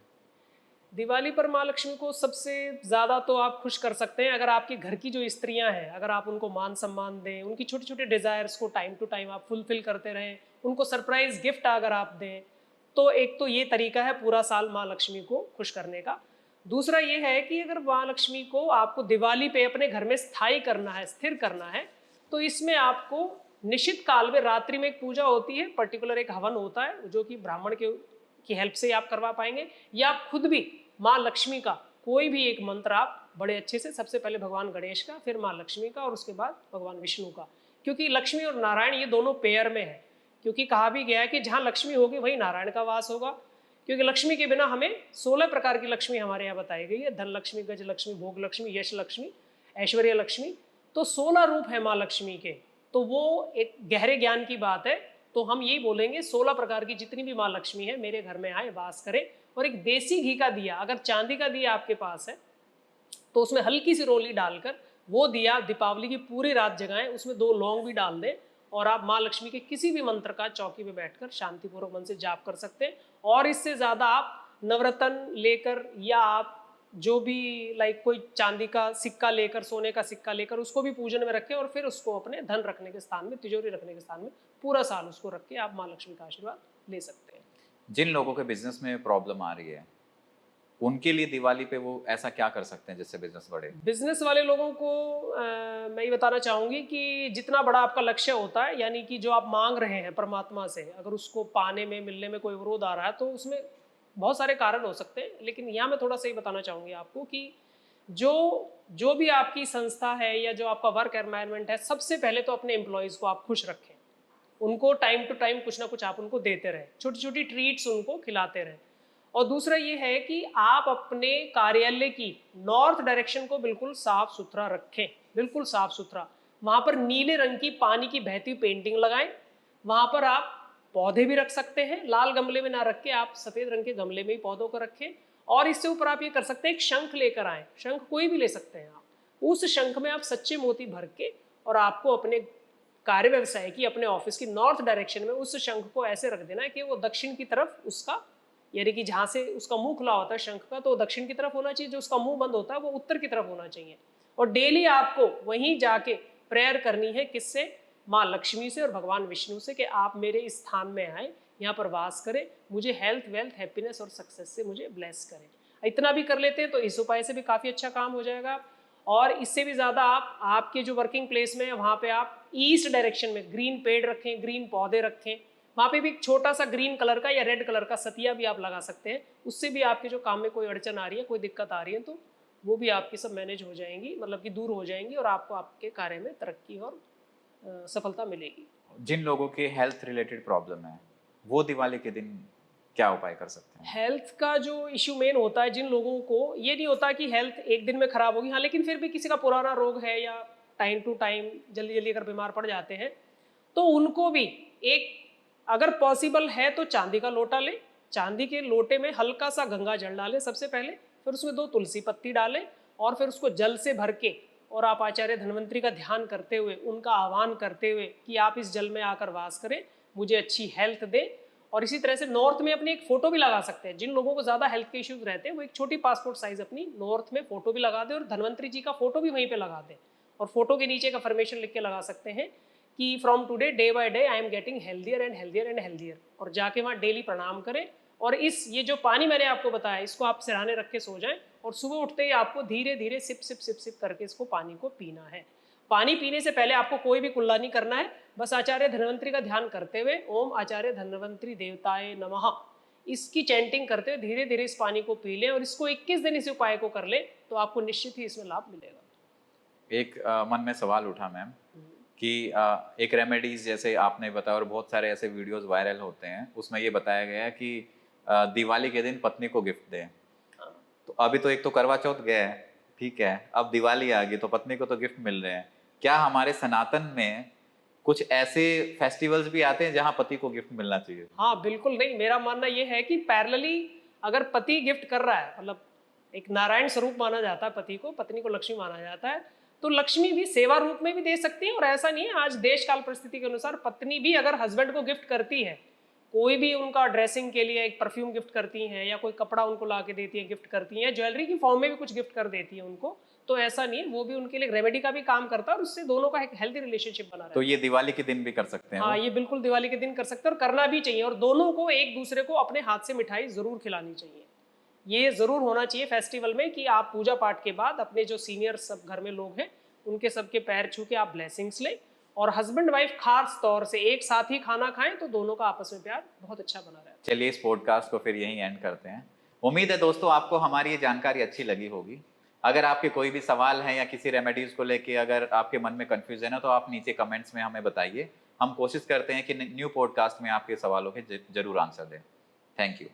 दिवाली पर माँ लक्ष्मी को सबसे ज़्यादा तो आप खुश कर सकते हैं अगर आपके घर की जो स्त्रियां हैं, अगर आप उनको मान सम्मान दें, उनकी छोटे छोटे डिज़ायर्स को टाइम टू टाइम आप फुलफिल करते रहें, उनको सरप्राइज गिफ्ट अगर आप दें, तो एक तो ये तरीका है पूरा साल माँ लक्ष्मी को खुश करने का। दूसरा ये है कि अगर माँ लक्ष्मी को आपको दिवाली पे अपने घर में स्थायी करना है, स्थिर करना है, तो इसमें आपको निश्चित काल में रात्रि में एक पूजा होती है, पर्टिकुलर एक हवन होता है जो कि ब्राह्मण के की हेल्प से आप करवा पाएंगे, या आप खुद भी माँ लक्ष्मी का कोई भी एक मंत्र आप बड़े अच्छे से, सबसे पहले भगवान गणेश का, फिर माँ लक्ष्मी का और उसके बाद भगवान विष्णु का, क्योंकि लक्ष्मी और नारायण ये दोनों पेयर में है। क्योंकि कहा भी गया है कि जहाँ लक्ष्मी होगी वहीं नारायण का वास होगा, क्योंकि लक्ष्मी के बिना हमें 16 प्रकार की लक्ष्मी हमारे यहाँ बताई गई है, धन लक्ष्मी, गज लक्ष्मी, भोग लक्ष्मी, यश लक्ष्मी, ऐश्वर्य लक्ष्मी। तो 16 रूप है माँ लक्ष्मी के, तो वो एक गहरे ज्ञान की बात है। तो हम यही बोलेंगे 16 प्रकार की जितनी भी माँ लक्ष्मी है मेरे घर में आए, वास करें। और एक देसी घी का दिया, अगर चांदी का दिया आपके पास है तो उसमें हल्की सी रोली डालकर वो दिया दीपावली की पूरी रात जगाएं, उसमें 2 लौंग भी डाल दें, और आप माँ लक्ष्मी के किसी भी मंत्र का चौकी पे बैठकर शांतिपूर्वक मन से जाप कर सकते हैं। और इससे ज़्यादा आप नवरत्न लेकर, या आप जो भी लाइक कोई चांदी का सिक्का लेकर, सोने का सिक्का लेकर उसको भी पूजन में रखें, और फिर उसको अपने धन रखने के स्थान में, तिजोरी रखने के स्थान में पूरा साल उसको रख के आप माँ लक्ष्मी का आशीर्वाद ले सकते हैं। जिन लोगों के बिजनेस में प्रॉब्लम आ रही है, उनके लिए दिवाली पे वो ऐसा क्या कर सकते हैं जिससे बिजनेस बढ़े? बिजनेस वाले लोगों को मैं ये बताना चाहूँगी कि जितना बड़ा आपका लक्ष्य होता है, यानी कि जो आप मांग रहे हैं परमात्मा से, अगर उसको पाने में, मिलने में कोई विरोध आ रहा है, तो उसमें बहुत सारे कारण हो सकते हैं। लेकिन यहाँ मैं थोड़ा सा ही बताना चाहूँगी आपको कि जो जो भी आपकी संस्था है या जो आपका वर्क एनवायरनमेंट है, सबसे पहले तो अपने एम्प्लॉयज़ को आप खुश रखें। उनको टाइम टू टाइम कुछ ना कुछ आप उनको देते रहें, छोटी छोटी ट्रीट्स उनको खिलाते रहें। और दूसरा ये है कि आप अपने कार्यालय की नॉर्थ डायरेक्शन को बिल्कुल साफ सुथरा रखें, बिल्कुल साफ सुथरा। वहाँ पर नीले रंग की पानी की बहती हुई पेंटिंग लगाएं। वहाँ पर आप पौधे भी रख सकते हैं, लाल गमले में ना रख के आप सफ़ेद रंग के गमले में ही पौधों को रखें। और इससे ऊपर आप ये कर सकते हैं, एक शंख लेकर आएँ, शंख कोई भी ले सकते हैं आप। उस शंख में आप सच्चे मोती भर के, और आपको अपने कार्य व्यवसाय की, अपने ऑफिस की नॉर्थ डायरेक्शन में उस शंख को ऐसे रख देना है कि वो दक्षिण की तरफ उसका, यानी कि जहाँ से उसका मुंह खुला होता है शंख का, तो दक्षिण की तरफ होना चाहिए, जो उसका मुंह बंद होता है वो उत्तर की तरफ होना चाहिए। और डेली आपको वहीं जाके प्रेयर करनी है, किससे? माँ लक्ष्मी से और भगवान विष्णु से, कि आप मेरे इस स्थान में आए, यहाँ पर वास करें, मुझे हेल्थ, वेल्थ, हैप्पीनेस और सक्सेस से मुझे ब्लेस करें। इतना भी कर लेते हैं तो इस उपाय से भी काफ़ी अच्छा काम हो जाएगा। और इससे भी ज़्यादा आप आपके जो वर्किंग प्लेस में है वहाँ पे आप ईस्ट डायरेक्शन में ग्रीन पेड़ रखें, ग्रीन पौधे रखें। वहाँ पे भी एक छोटा सा ग्रीन कलर का या रेड कलर का सतिया भी आप लगा सकते हैं। उससे भी आपके जो काम में कोई अड़चन आ रही है, कोई दिक्कत आ रही है, तो वो भी आपकी सब मैनेज हो जाएंगी, मतलब कि दूर हो जाएंगी, और आपको आपके कार्य में तरक्की और सफलता मिलेगी। जिन लोगों के हेल्थ रिलेटेड प्रॉब्लम है, वो दिवाली के दिन क्या उपाय कर सकते हैं? हेल्थ का जो इशू मेन होता है, जिन लोगों को ये नहीं होता कि हेल्थ एक दिन में खराब होगी, हाँ, लेकिन फिर भी किसी का पुराना रोग है या टाइम टू टाइम जल्दी जल्दी अगर बीमार पड़ जाते हैं, तो उनको भी एक, अगर पॉसिबल है तो चांदी का लोटा लें, चांदी के लोटे में हल्का सा गंगा जल डालें सबसे पहले, फिर उसमें 2 तुलसी पत्ती डालें, और फिर उसको जल से भर के, और आप आचार्य धन्वंतरी का ध्यान करते हुए, उनका आह्वान करते हुए कि आप इस जल में आकर वास करें, मुझे अच्छी हेल्थ दें। और इसी तरह से नॉर्थ में अपनी एक फ़ोटो भी लगा सकते हैं। जिन लोगों को ज़्यादा हेल्थ के इश्यूज रहते हैं वो एक छोटी पासपोर्ट साइज़ अपनी नॉर्थ में फ़ोटो भी लगा दें, और धन्वंतरी जी का फ़ोटो भी वहीं पे लगा दें। और फोटो के नीचे एक अफर्मेशन लिख के लगा सकते हैं कि from today day by day I am getting healthier and healthier and healthier, और जाके वहाँ डेली प्रणाम करें। और ये जो पानी मैंने आपको बताया, इसको आप सिरहाने रख के सो जाएं, और सुबह उठते ही आपको धीरे धीरे सिप सिप सिप सिप करके इसको पानी को पीना है। पानी पीने से पहले आपको कोई भी कुल्ला नहीं करना है, बस आचार्य धन्वंतरी का ध्यान करते हुए ओम आचार्य धन्वंतरी देवताए नमः, इसकी चैंटिंग करते हुए धीरे धीरे इस पानी को पी लें, और इसको 21 दिन इस उपाय को कर लें, तो आपको निश्चित ही इसमें लाभ मिलेगा। एक मन में सवाल उठा मैम कि एक रेमेडीज जैसे आपने बताया, और बहुत सारे ऐसे वीडियोस वायरल होते हैं, उसमें ये बताया गया है कि दिवाली के दिन पत्नी को गिफ्ट दें। हाँ। तो अभी तो एक तो करवा चौथ गया है, ठीक है, अब दिवाली आ गई तो पत्नी को तो गिफ्ट मिल रहे हैं। क्या हमारे सनातन में कुछ ऐसे फेस्टिवल्स भी आते हैं जहां पति को गिफ्ट मिलना चाहिए? हाँ बिल्कुल नहीं, मेरा मानना ये है कि पैरेलली अगर पति गिफ्ट कर रहा है, मतलब एक नारायण स्वरूप माना जाता है पति को, पत्नी को लक्ष्मी माना जाता है, तो लक्ष्मी भी सेवा रूप में भी दे सकती है। और ऐसा नहीं है, आज देश काल परिस्थिति के अनुसार पत्नी भी अगर हस्बैंड को गिफ्ट करती है, कोई भी उनका ड्रेसिंग के लिए एक परफ्यूम गिफ्ट करती हैं, या कोई कपड़ा उनको ला के देती है गिफ्ट करती हैं, ज्वेलरी की फॉर्म में भी कुछ गिफ्ट कर देती है उनको, तो ऐसा नहीं है, वो भी उनके लिए रेमेडी का भी काम करता है और उससे दोनों का एक हेल्दी रिलेशनशिप बना रहता तो है। ये दिवाली के दिन भी कर सकते हैं हाँ, वो? ये बिल्कुल दिवाली के दिन कर सकते हैं और करना भी चाहिए, और दोनों को एक दूसरे को अपने हाथ से मिठाई जरूर खिलानी चाहिए। ये जरूर होना चाहिए फेस्टिवल में कि आप पूजा पाठ के बाद अपने जो सीनियर सब घर में लोग हैं उनके सबके पैर छू के आप ब्लेसिंग्स लें, और हस्बैंड वाइफ खास तौर से एक साथ ही खाना खाएं, तो दोनों का आपस में प्यार बहुत अच्छा बना रहता है। चलिए इस पॉडकास्ट को फिर यहीं एंड करते हैं। उम्मीद है दोस्तों आपको हमारी ये जानकारी अच्छी लगी होगी। अगर आपके कोई भी सवाल हैं या किसी रेमेडीज को लेके अगर आपके मन में कंफ्यूजन है तो आप नीचे कमेंट्स में हमें बताइए। हम कोशिश करते हैं कि न्यू पॉडकास्ट में आपके सवालों के जरूर आंसर दें। Thank you.